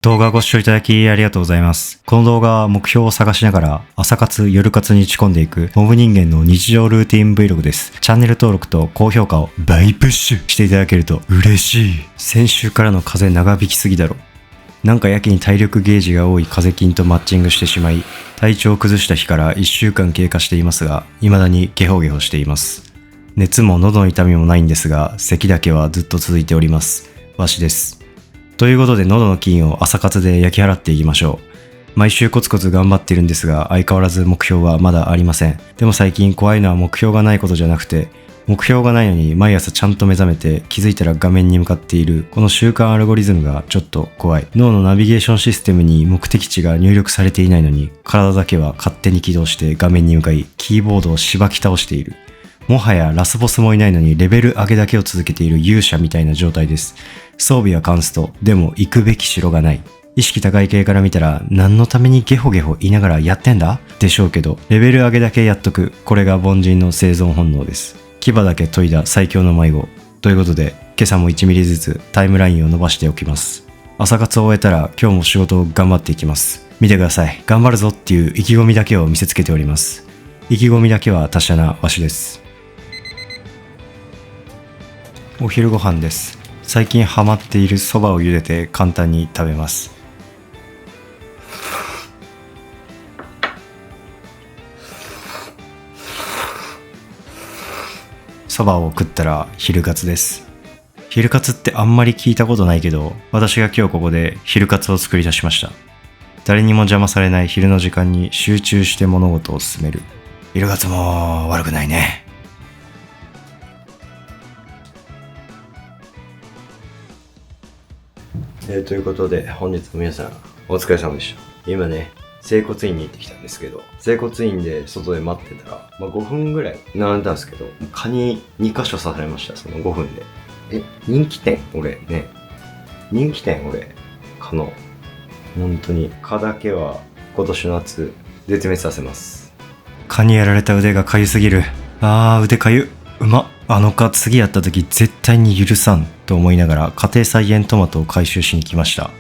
動画ご視聴いただきありがとうございます。この動画は目標を探しながら朝活、夜活に打ち込んでいくモブ人間の日常ルーティン Vlog です。チャンネル登録と高評価を倍プッシュしていただけると嬉しい。先週からの風長引きすぎだろ。なんかやけに体力ゲージが多い風金とマッチングしてしまい、体調を崩した日から1週間経過していますが、未だにゲホゲホしています。熱も喉の痛みもないんですが、咳だけはずっと続いております。わしです。ということで喉の菌を朝活で焼き払っていきましょう。毎週コツコツ頑張っているんですが、相変わらず目標はまだありません。でも最近怖いのは目標がないことじゃなくて、目標がないのに毎朝ちゃんと目覚めて気づいたら画面に向かっているこの習慣アルゴリズムがちょっと怖い。脳のナビゲーションシステムに目的地が入力されていないのに、体だけは勝手に起動して画面に向かい、キーボードをしばき倒している。もはやラスボスもいないのにレベル上げだけを続けている勇者みたいな状態です。装備はカンスト、でも行くべき城がない。意識高い系から見たら何のためにゲホゲホ言いながらやってんだでしょうけど、レベル上げだけやっとく。これが凡人の生存本能です。牙だけ研いだ最強の迷子。ということで、今朝も1ミリずつタイムラインを伸ばしておきます。朝活を終えたら今日も仕事を頑張っていきます。見てください。頑張るぞっていう意気込みだけを見せつけております。意気込みだけは達者なわしです。お昼ご飯です。最近ハマっているそばを茹でて簡単に食べます。そばを食ったら昼活です。昼活ってあんまり聞いたことないけど、私が今日ここで昼活を作り出しました。誰にも邪魔されない昼の時間に集中して物事を進める。昼活も悪くないね。ということで本日も皆さんお疲れ様でした。今ね、整骨院に行ってきたんですけど、整骨院で外で待ってたら、5分ぐらい並んだんですけど、蚊に2箇所刺されました。その5分で。人気店俺ね。人気店俺。蚊の。本当に。蚊だけは今年の夏、絶滅させます。蚊にやられた腕がかゆすぎる。腕かゆ。うまっ。あの蚊次やった時絶対に許さんと思いながら家庭菜園トマトを回収しに来ました。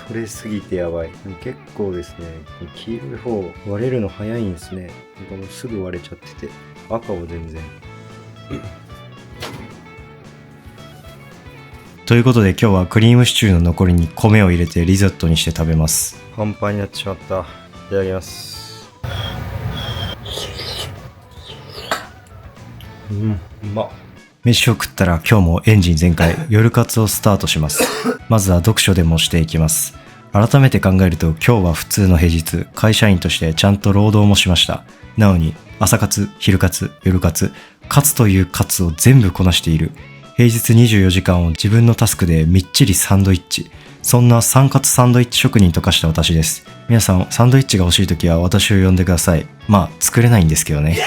取れすぎてやばい。結構ですね、黄色い方割れるの早いんですね。もうすぐ割れちゃってて、赤を全然。ということで今日はクリームシチューの残りに米を入れてリゾットにして食べます。半端になってしまった。いただきます。うまっ。飯を食ったら今日もエンジン全開、夜活をスタートします。まずは読書でもしていきます。改めて考えると今日は普通の平日、会社員としてちゃんと労働もしました。なのに朝活、昼活、夜活、活という活を全部こなしている。平日24時間を自分のタスクでみっちりサンドイッチ。そんな三活サンドイッチ職人と化した私です。皆さんサンドイッチが欲しいときは私を呼んでください。作れないんですけどね。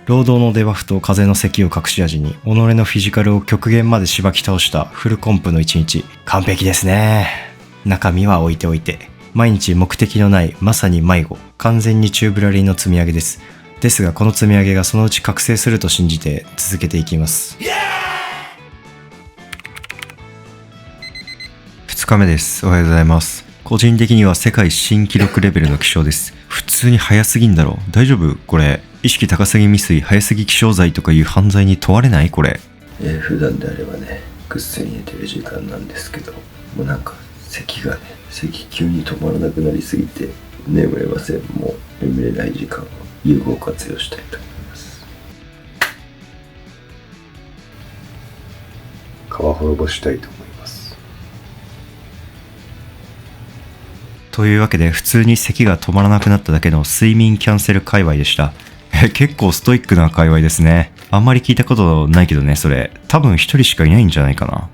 労働のデバフと風の咳を隠し味に、己のフィジカルを極限までしばき倒したフルコンプの一日。完璧ですね。中身は置いておいて。毎日目的のないまさに迷子。完全にチューブラリーの積み上げです。ですがこの積み上げがそのうち覚醒すると信じて続けていきます。2日目です。おはようございます。個人的には世界新記録レベルの起床です。普通に早すぎんだろ。大丈夫これ。意識高すぎ未遂、早すぎ起床罪とかいう犯罪に問われないこれ。普段であればね、ぐっすり寝てる時間なんですけど、もうなんか咳急に止まらなくなりすぎて眠れません。もう眠れない時間を有効活用したいと思います。皮滅ぼしたいと思います。というわけで普通に咳が止まらなくなっただけの睡眠キャンセル界隈でした。結構ストイックな界隈ですね。あんまり聞いたことないけどね、それ。多分一人しかいないんじゃないかな。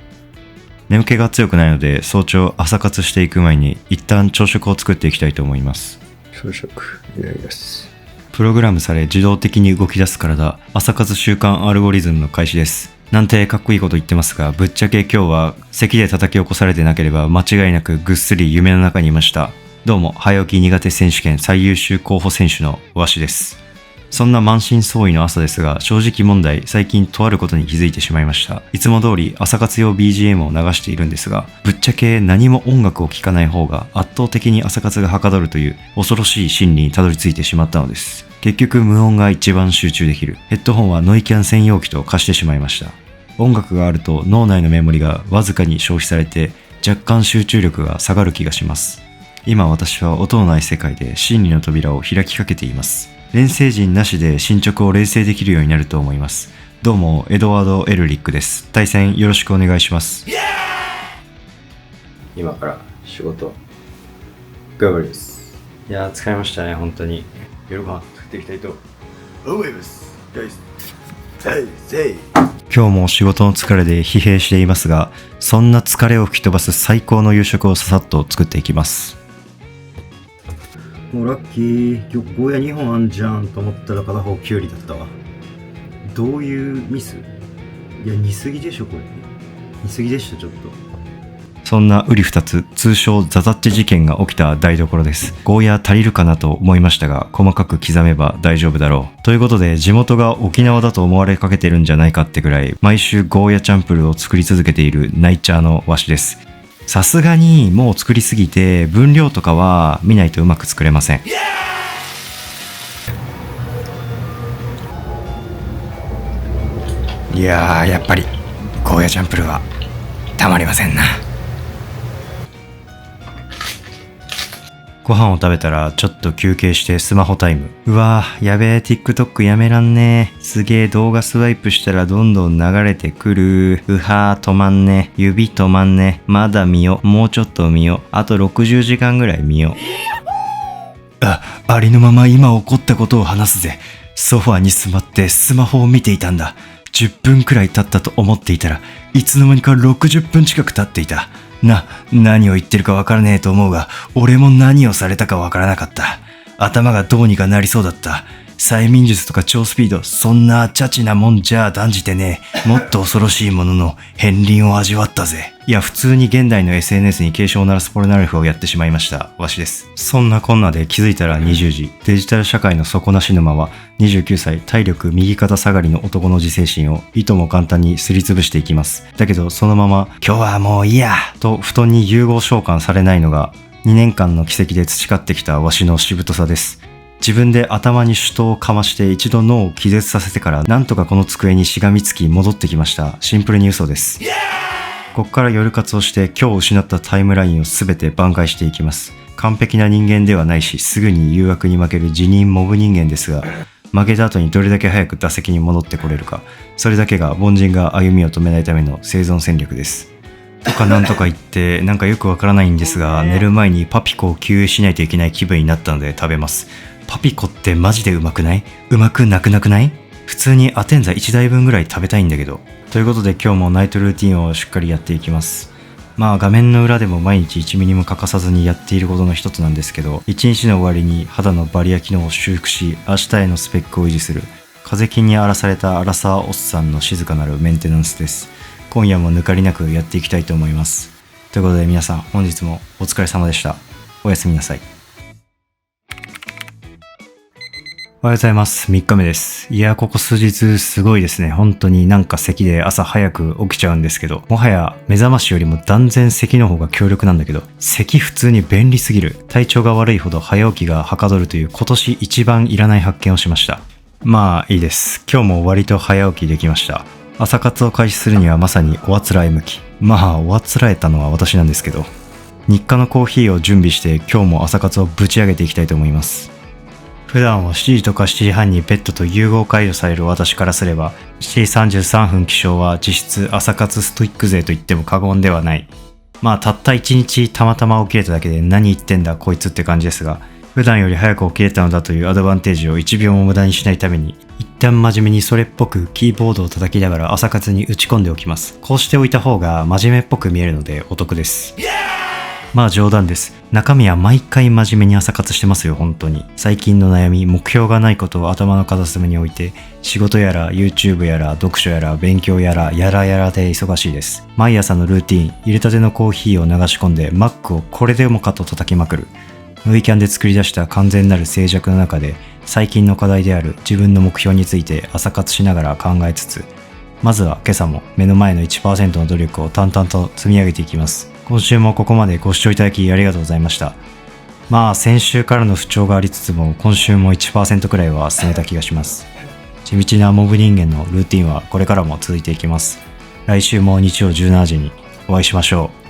眠気が強くないので、早朝朝活していく前に、一旦朝食を作っていきたいと思います。朝食、いただきます。プログラムされ自動的に動き出す体、朝活習慣アルゴリズムの開始です。なんてかっこいいこと言ってますが、ぶっちゃけ今日は咳で叩き起こされてなければ間違いなくぐっすり夢の中にいました。どうも、早起き苦手選手権最優秀候補選手のわしです。そんな満身創痍の朝ですが、正直問題、最近とあることに気づいてしまいました。いつも通り朝活用 BGM を流しているんですが、ぶっちゃけ何も音楽を聴かない方が圧倒的に朝活がはかどるという恐ろしい心理にたどり着いてしまったのです。結局無音が一番集中できる。ヘッドホンはノイキャン専用機と貸してしまいました。音楽があると脳内のメモリがわずかに消費されて若干集中力が下がる気がします。今私は音のない世界で真理の扉を開きかけています。錬成陣なしで進捗を錬成できるようになると思います。どうも、エドワード・エルリックです。対戦よろしくお願いします。今から仕事頑張ります。いやー、疲れましたね、本当に。夜ご飯作っていきたいと思います。今日も仕事の疲れで疲弊していますが、そんな疲れを吹き飛ばす最高の夕食をささっと作っていきます。もうラッキー、今日ゴーヤ2本あんじゃんと思ったら片方キュウリだったわ。どういうミス？いや、煮すぎでしょこれ。煮すぎでしたちょっと。そんなうり二つ、通称ザザッチ事件が起きた台所です。ゴーヤ足りるかなと思いましたが、細かく刻めば大丈夫だろう。ということで、地元が沖縄だと思われかけてるんじゃないかってぐらい、毎週ゴーヤチャンプルを作り続けているナイチャーのわしです。さすがにもう作りすぎて、分量とかは見ないとうまく作れません。いやー、やっぱりゴーヤチャンプルはたまりませんな。ご飯を食べたらちょっと休憩してスマホタイム。うわー、やべえ、TikTok やめらんねえ。すげえ、動画スワイプしたらどんどん流れてくる。うはー、止まんね。指止まんね。まだ見よ。もうちょっと見よ。あと60時間ぐらい見よ。ありのまま今起こったことを話すぜ。ソファに座ってスマホを見ていたんだ。10分くらい経ったと思っていたらいつの間にか60分近く経っていた。何を言ってるかわからねえと思うが、俺も何をされたかわからなかった。頭がどうにかなりそうだった。催眠術とか超スピード、そんなチャチなもんじゃ断じてねえ。もっと恐ろしいものの片鱗を味わったぜ。いや、普通に現代の SNS に警鐘を鳴らすポルナレフをやってしまいました。わしです。そんなこんなで気づいたら20時。デジタル社会の底なし沼は29歳体力右肩下がりの男の自制心をいとも簡単にすりつぶしていきます。だけどそのまま今日はもういいやと布団に融合召喚されないのが2年間の奇跡で培ってきたわしのしぶとさです。自分で頭に手刀をかまして一度脳を気絶させてからなんとかこの机にしがみつき戻ってきました。シンプルに嘘です。ここから夜活をして今日失ったタイムラインを全て挽回していきます。完璧な人間ではないし、すぐに誘惑に負ける自認モブ人間ですが、負けた後にどれだけ早く打席に戻ってこれるか、それだけが凡人が歩みを止めないための生存戦略です。とかなんとか言ってなんかよくわからないんですが、寝る前にパピコを給油しないといけない気分になったので食べます。パピコってマジでうまくない？うまくなくない？普通にアテンザ1台分ぐらい食べたいんだけど。ということで今日もナイトルーティンをしっかりやっていきます。まあ画面の裏でも毎日1ミリも欠かさずにやっていることの一つなんですけど、1日の終わりに肌のバリア機能を修復し、明日へのスペックを維持する風邪菌に荒らされたアラサーおっさんの静かなるメンテナンスです。今夜も抜かりなくやっていきたいと思います。ということで皆さん本日もお疲れ様でした。おやすみなさい。おはようございます。3日目です。いや、ここ数日すごいですね。本当になんか咳で朝早く起きちゃうんですけど、もはや目覚ましよりも断然咳の方が強力なんだけど、咳普通に便利すぎる。体調が悪いほど早起きがはかどるという今年一番いらない発見をしました。まあいいです。今日も割と早起きできました。朝活を開始するにはまさにおあつらえ向き。まあおあつらえたのは私なんですけど、日課のコーヒーを準備して今日も朝活をぶち上げていきたいと思います。普段は7時とか7時半にベッドと融合解除される私からすれば、7時33分起床は実質朝活ストイック勢と言っても過言ではない。まあたった1日たまたま起きれただけで何言ってんだこいつって感じですが、普段より早く起きれたのだというアドバンテージを1秒も無駄にしないために、一旦真面目にそれっぽくキーボードを叩きながら朝活に打ち込んでおきます。こうしておいた方が真面目っぽく見えるのでお得です。まあ冗談です。中身は毎回真面目に朝活してますよ、本当に。最近の悩み、目標がないことを頭の片隅に置いて、仕事やら YouTube やら読書やら勉強やらやらで忙しいです。毎朝のルーティン、入れたてのコーヒーを流し込んで Mac をこれでもかと叩きまくる。ノイキャンで作り出した完全なる静寂の中で最近の課題である自分の目標について朝活しながら考えつつ、まずは今朝も目の前の 1% の努力を淡々と積み上げていきます。今週もここまでご視聴いただきありがとうございました。まあ先週からの不調がありつつも今週も 1% くらいは進めた気がします。地道なモブ人間のルーティンはこれからも続いていきます。来週も日曜17時にお会いしましょう。